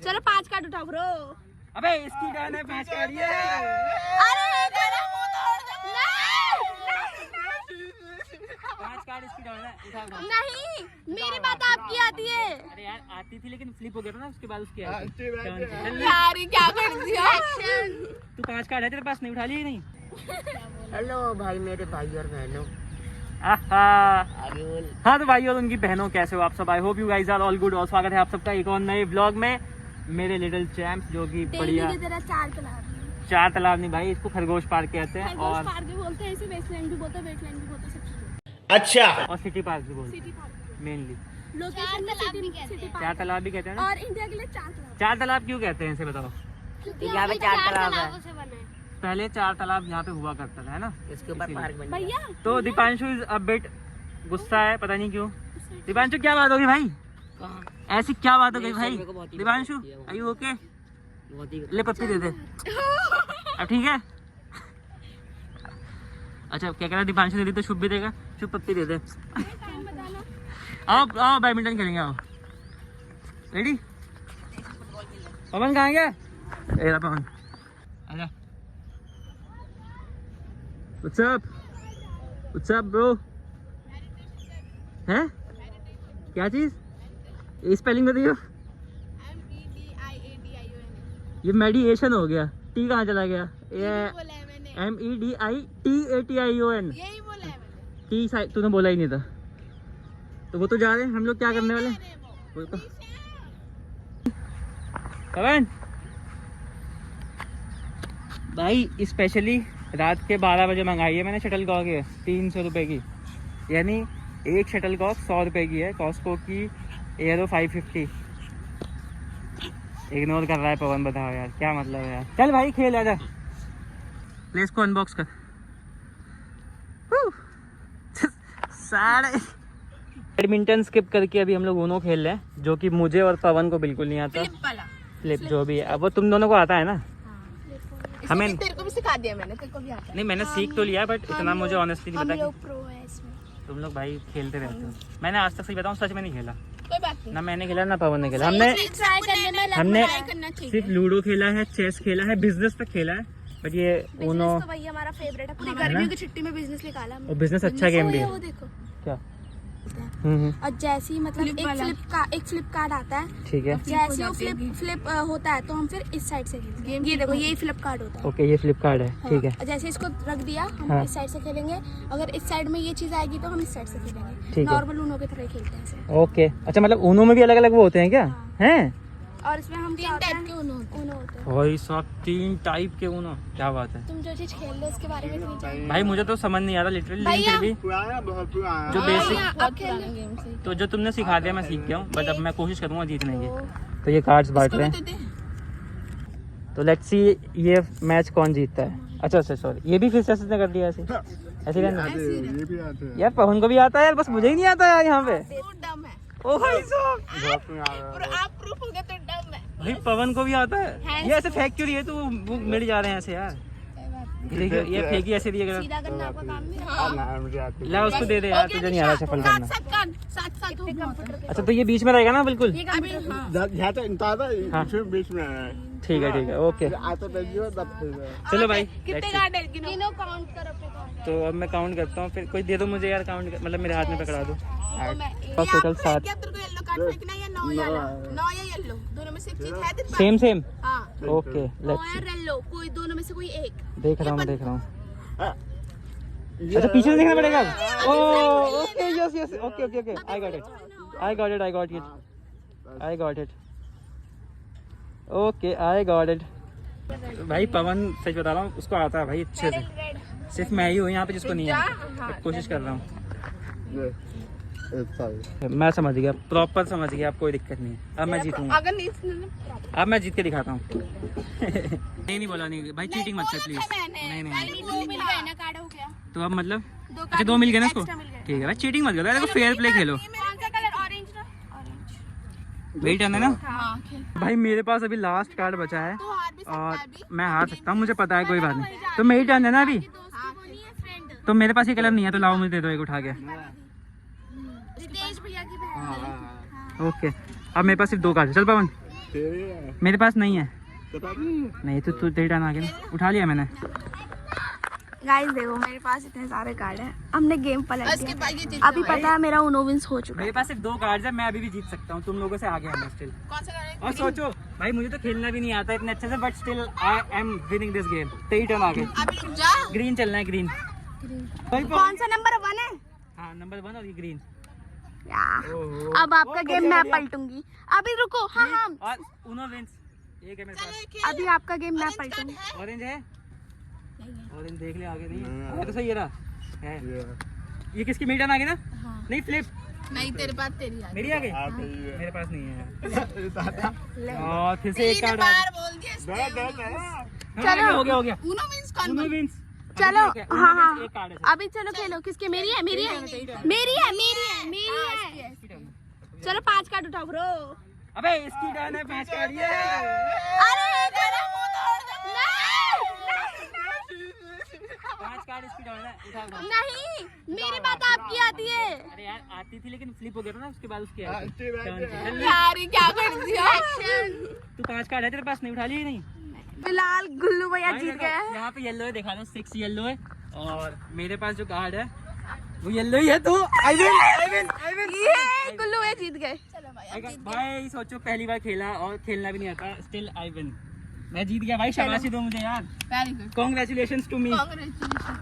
चलो 5 कार्ड उठाओ ब्रो। अबे इसकी टर्न है, 5 कार्ड ये। अरे मेरा मुंह तोड़ दो। 5 कार्ड इसकी टर्न है, उठा उठा। नहीं, मेरी बात आपकी आती है। अरे यार आती थी लेकिन फ्लिप हो गया था ना, उसके बाद उसकी आई थी। यार ये क्या कर दिया? तू 5 कार्ड है तेरे पास, नहीं उठा लिए नहीं? हेलो भाई मेरे भाई और बहनों। हाँ तो भाई और उनकी बहनों, कैसे हो आप सब? I hope you guys are all good. और स्वागत है आप सबका एक और नए व्लॉग में। मेरे लिटिल चैम्प्स जो कि बढ़िया 4 तालाब नहीं भाई, इसको खरगोश पार्क कहते हैं। और पार्क भी बोलते हैं, इसे वेस्टलैंड भी बोलते हैं, वेटलैंड भी बोलते हैं, सब चीजें। अच्छा। और सिटी पार्क भी बोलते सिटी पार्क हैं मेनली। लोकेशन में सिटी 4 तालाब भी कहते हैं ना। और इंडिया के लिए 4 तालाब। 4 तालाब क्यों कहते हैं इसे बताओ? यहाँ पे 4 तालाब है, पहले 4 तालाब यहाँ पे हुआ करता था, है ना? इसके ऊपर पार्क बन गया। भैया तो दीपांशु इज अ बिट गुस्सा है, पता नहीं क्यों। दीपांशु क्या बात होगी भाई? ऐसी क्या बात हो गई भाई? Deepanshu are you okay? ले पप्पी दे दे। अब ठीक है? अच्छा क्या कह रहा दीपांशु? दे दी तो शुभ भी देगा। शुभ पप्पी दे दे। आओ आओ बैडमिंटन खेलेंगे, आओ। रेडी? पवन कहाँ गया? ए रहा पवन, आजा। What's up? What's up bro? हैं? क्या चीज? स्पेलिंग बताइयो। ये मेडिएशन हो गया। टी कहाँ चला गया? ये MEDITATION। यही बोला है मैंने। टी तूने बोला ही नहीं था। तो वो तो जा रहे हैं, हम लोग क्या करने वाले? वो तो पवन भाई स्पेशली रात के 12 बजे मंगाई है मैंने शटल कॉक है 300 रुपये की, यानी एक शटल कॉक 100 रुपये की है। कॉस्को की एयरो 550। इग्नोर कर रहा है पवन, बताओ यार क्या मतलब है यार। चल भाई खेल आजा। प्लेस को अनबॉक्स कर। साढ़े बैडमिंटन स्किप करके अभी हम लोग ऊनो खेल रहे हैं, जो कि मुझे और पवन को बिल्कुल नहीं आता। फ्लिप जो भी है, अब वो तुम दोनों को आता है ना? हमें तेरे को भी सिखा दिया मैंने, तेरे को भी आता है। नहीं, मैंने सीख तो लिया बट इतना मुझे ऑनेस्टली नहीं पता कि प्रो है इसमें। तुम लोग भाई खेलते रहते हो। मैंने आज तक सही बताऊं सच में नहीं खेला, कोई बात नहीं, ना मैंने खेला ना पवन ने खेला। हमने ट्राई करने में हमने करना चाहिए। सिर्फ लूडो खेला है, चेस खेला है, बिजनेस तक खेला है, बट ये ऊनो तो भाई हमारा फेवरेट है। पूरी गर्मियों की छुट्टी में बिजनेस निकाला हमने। और बिजनेस अच्छा गेम भी है। वो देखो क्या? और जैसे ही मतलब एक फ्लिप कार्ड आता है, ठीक है, जैसे वो फ्लिप होता है तो हम फिर इस साइड से खेलेंगे। ये देखो यही फ्लिप कार्ड होता है। ओके ये फ्लिपकार्ट है, ठीक है। और जैसे इसको रख दिया हम हाँ। इस साइड से खेलेंगे, अगर इस साइड में ये चीज आएगी तो हम इस साइड से खेलेंगे। ठीक है। नॉर्मल ऊनो की तरह खेलते हैं इसे। ओके अच्छा, मतलब ऊनो में भी अलग अलग वो होते हैं क्या? हैं? और इसमें हम 3 टाइप के ऊनो होते हैं। भाई साहब 3 टाइप के ऊनो, क्या बात है। तुम जो चीज खेल रहे हो उसके बारे में इतनी जानकारी भाई मुझे तो समझ नहीं आ रहा लिटरली, लेकिन फिर भी पुराना, बहुत पुराना। जो बेसिक अब खेलने गेम से तो जो तुमने सिखा दिया मैं सीख गया हूँ, बट अब मैं कोशिश करूँगा जीतने की। तो ये कार्ड्स बांट रहे हैं, तो लेट्स सी ये मैच कौन जीतता है। अच्छा अच्छा सॉरी, ये भी फिर से ऐसे कर दिया, ऐसे ऐसे करना। ये भी आते हैं। यार पवन को भी आता है यार, बस मुझे ही नहीं आता यार यहाँ पे। डम है। ओ भाई साहब, बहुत पुराना। आप प्रूफ हो गए तो डम है। भाई पवन को भी आता है। ये ऐसे फेंक क्यों रही है? तो वो मिल जा रहे हैं ऐसे यार। ये देखिए ये फेंकी ऐसे दिया गया। सीधा करना आपका काम नहीं है। ना, मुझे आती है। ला उसको दे दे यार, तुझे नहीं आ रहा सफल करना। साथ हो कंप्यूटर पे। अच्छा तो ये बीच में रहेगा ना बिल्कुल? ये कंप्यूटर पे। यहाँ तो इंता था, हाँ। इसमें बीच में है। ठीक है ओके। आता तो तब चलो भाई कितने let's see। कार्ड है? गिनो काउंट कर अपने कार्ड। तो अब मैं काउंट करता हूँ, फिर कोई दे दो मुझे यार काउंट, मतलब मेरे हाथ में पकड़ा दो। मैं टोटल 7। क्या तेरे को येलो कार्ड फेंकना है या 9 या 9 या येलो? दोनों में से एक चीज है तेरे पास? सेम हाँ, ओके 9 लेट्स या येलो, कोई दोनों में से कोई एक। देख रहा हूँ। अच्छा पीछे से देखना पड़ेगा। Okay yes okay I got it okay I got it. भाई पवन सच बता रहा हूँ, उसको आता है भाई अच्छे से। सिर्फ मैं ही हूँ यहाँ पे जिसको नहीं आता, कोशिश कर रहा हूँ। मैं समझ गया, प्रॉपर समझ गया, अब कोई दिक्कत नहीं है। अब मैं जीतूंगा, अगर नहीं अब मैं जीत के दिखाता हूँ। नहीं बोला नहीं भाई, चीटिंग मत कर प्लीज। नहीं कार्ड हो गया तो अब मतलब अच्छा 2 मिल गए ना इसको? ठीक है भाई, चीटिंग मत करो यार, फेयर प्ले खेलो। कौन सा कलर? ऑरेंज ना? वही टर्न है ना? हाँ खेल। भाई मेरे पास अभी लास्ट कार्ड बचा है तो हार भी सकता और है अभी। मैं हार सकता हूँ, मुझे पता है, कोई बात नहीं। तो मेरी टर्न है ना अभी? तो मेरे पास ये कलर नहीं है, तो लाओ मुझे दे दो एक उठा के। रितेश भैया की बहन। ओके अब मेरे पास सिर्फ 2 कार्ड है। चल पवन तेरे है। मेरे पास नहीं है। बता नहीं तो तू तेरी टर्न आ गया, उठा लिया मैंने। गाइस देखो मेरे पास इतने सारे कार्ड हैं, हमने गेम पलट दिया। अभी पता है मेरा उनो विंस हो चुका है। मेरे पास सिर्फ 2 कार्ड्स है, मैं अभी भी जीत सकता हूँ, तुम लोगों से आगे हूँ स्टिल। और सोचो भाई मुझे तो खेलना भी नहीं आता इतने अच्छे से, but still I am winning this game. तेरी टर्न आ गई। ग्रीन चलना है, ग्रीन। कौन सा नंबर 1 है? हाँ नंबर 1 और ये ग्रीन। अब आपका गेम मैं पलटूंगी। अभी रुको। हाँ हाँ और उनो विंस एक है मेरे पास। अभी आपका गेम मैं पलटूंगी। ऑरेंज है, ऑरेंज देख ले आगे नहीं है तो सही है ना है। ये किसकी मेरी टर्न आ गई ना? नहीं फ्लिप नहीं तेरे पास तेरी आ मेरी आ गई, आप ही है। मेरे पास नहीं है। गई। और फिर से एक कार्ड आ गया। बोल दिया चलो हो गया हो गया। उनो विंस उनो विंस। चलो हाँ हाँ एक कार्ड है। अभी चलो खेलो। किसके? मेरी है मेरी है मेरी है मेरी है मेरी है। चलो 5 कार्ड उठाओ ब्रो। अबे इसकी टर्न है, 5 कार्ड ये। अरे तेरा मुंह तोड़ दे। नहीं 5 कार्ड इसकी टर्न है, उठा उठा। नहीं मेरी बात आपकी आती है। अरे यार आती थी लेकिन फ्लिप हो गया था ना, उसके बाद उसकी आई थी। अच्छी बात turn है। थी। चल ले। यार ये क्या कर दिया? तू 5 कार्ड है तेरे पास, नहीं उठा लिए नहीं? फिलहाल गुल्लू भैया भाई जीत देखो, गए। यहाँ पे येलो है, दिखा दो 6 येलो है। और मेरे पास जो कार्ड है वो येलो ही है। तो आई विन ये गुल्लू भैया जीत गए। भाई सोचो पहली बार खेला और खेलना भी नहीं आता, स्टिल आई विन। मैं जीत गया भाई, शाबाशी दो मुझे यार। Very good. Congratulations to me.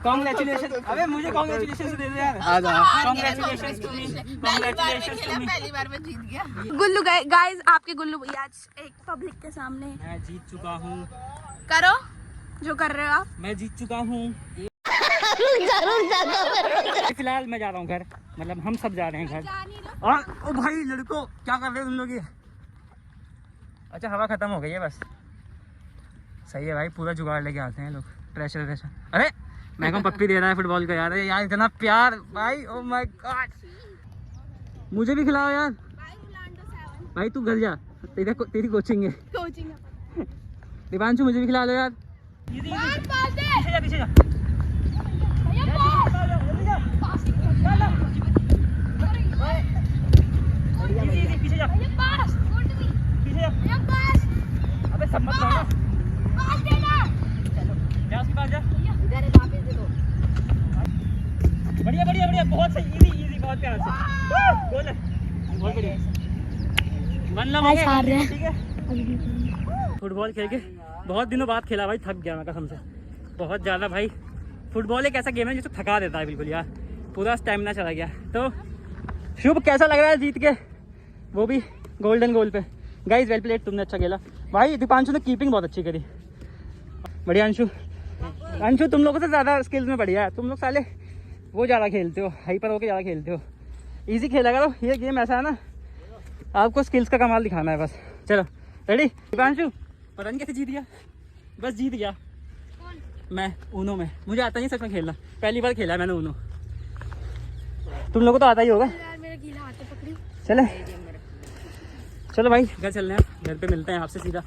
Congratulations. अबे मुझे कांग्रेचुलेशंस दे दे यार। Congratulations to me. Congratulations to me. पहली बार में जीत गया। गुल्लू गाइस आपके गुल्लू भैया आज एक पब्लिक के सामने मैं जीत चुका हूँ। करो जो कर रहे हो आप। मैं जीत चुका हूँ। फिलहाल मैं जा रहा हूँ घर, मतलब हम सब जा रहे हैं घर। और ओ भाई लड़को क्या कर रहे हो तुम लोग ये? अच्छा हवा खत्म हो गई है बस, सही है भाई। पूरा जुगाड़ लेके आते हैं लोग। प्रेशर। अरे मैं कहूँ पप्पी दे रहा है फुटबॉल का यार। यार इतना प्यार भाई, ओ माय गॉड। मुझे भी खिलाओ यार भाई। तू घर जा, तेरी कोचिंग है। दिवांशु मुझे भी खिला लो यार। पीछे जा, पीछे जा। इजी, पीछे जा, पीछे जा। अबे सब मत मारो। जा उसके पास जा। बढ़िया बढ़िया बढ़िया, बहुत सही। इजी बहुत प्यार से। गोल है, बहुत बढ़िया। 1 लम हो गया, ठीक है। फुटबॉल खेल के बहुत दिनों बाद खेला भाई, थक गया मैं कसम से बहुत ज़्यादा भाई। फुटबॉल एक ऐसा गेम है जिसको थका देता है बिल्कुल यार, पूरा स्टेमिना चला गया। तो शुभ कैसा लग रहा है जीत के, वो भी गोल्डन गोल पे? गाइस वेल प्लेड, तुमने अच्छा खेला भाई। दीपांशु ने कीपिंग बहुत अच्छी करी। बढ़िया अंशु। अंशु तुम लोगों से ज़्यादा स्किल्स में बढ़िया है। तुम लोग साले वो ज़्यादा खेलते हो, हाइपर होके ज़्यादा खेलते हो। ईजी खेला करो, ये गेम ऐसा है ना, आपको स्किल्स का कमाल दिखाना है बस। चलो रेडी? दीपांशु पता नहीं कैसे जीत गया, बस जीत गया मैं ऊनो में। मुझे आता नहीं सच में खेलना, पहली बार खेला है मैंने ऊनो। तुम लोगों को तो आता ही होगा। चले चलो भाई घर चलने हैं, घर पे मिलते हैं आपसे सीधा।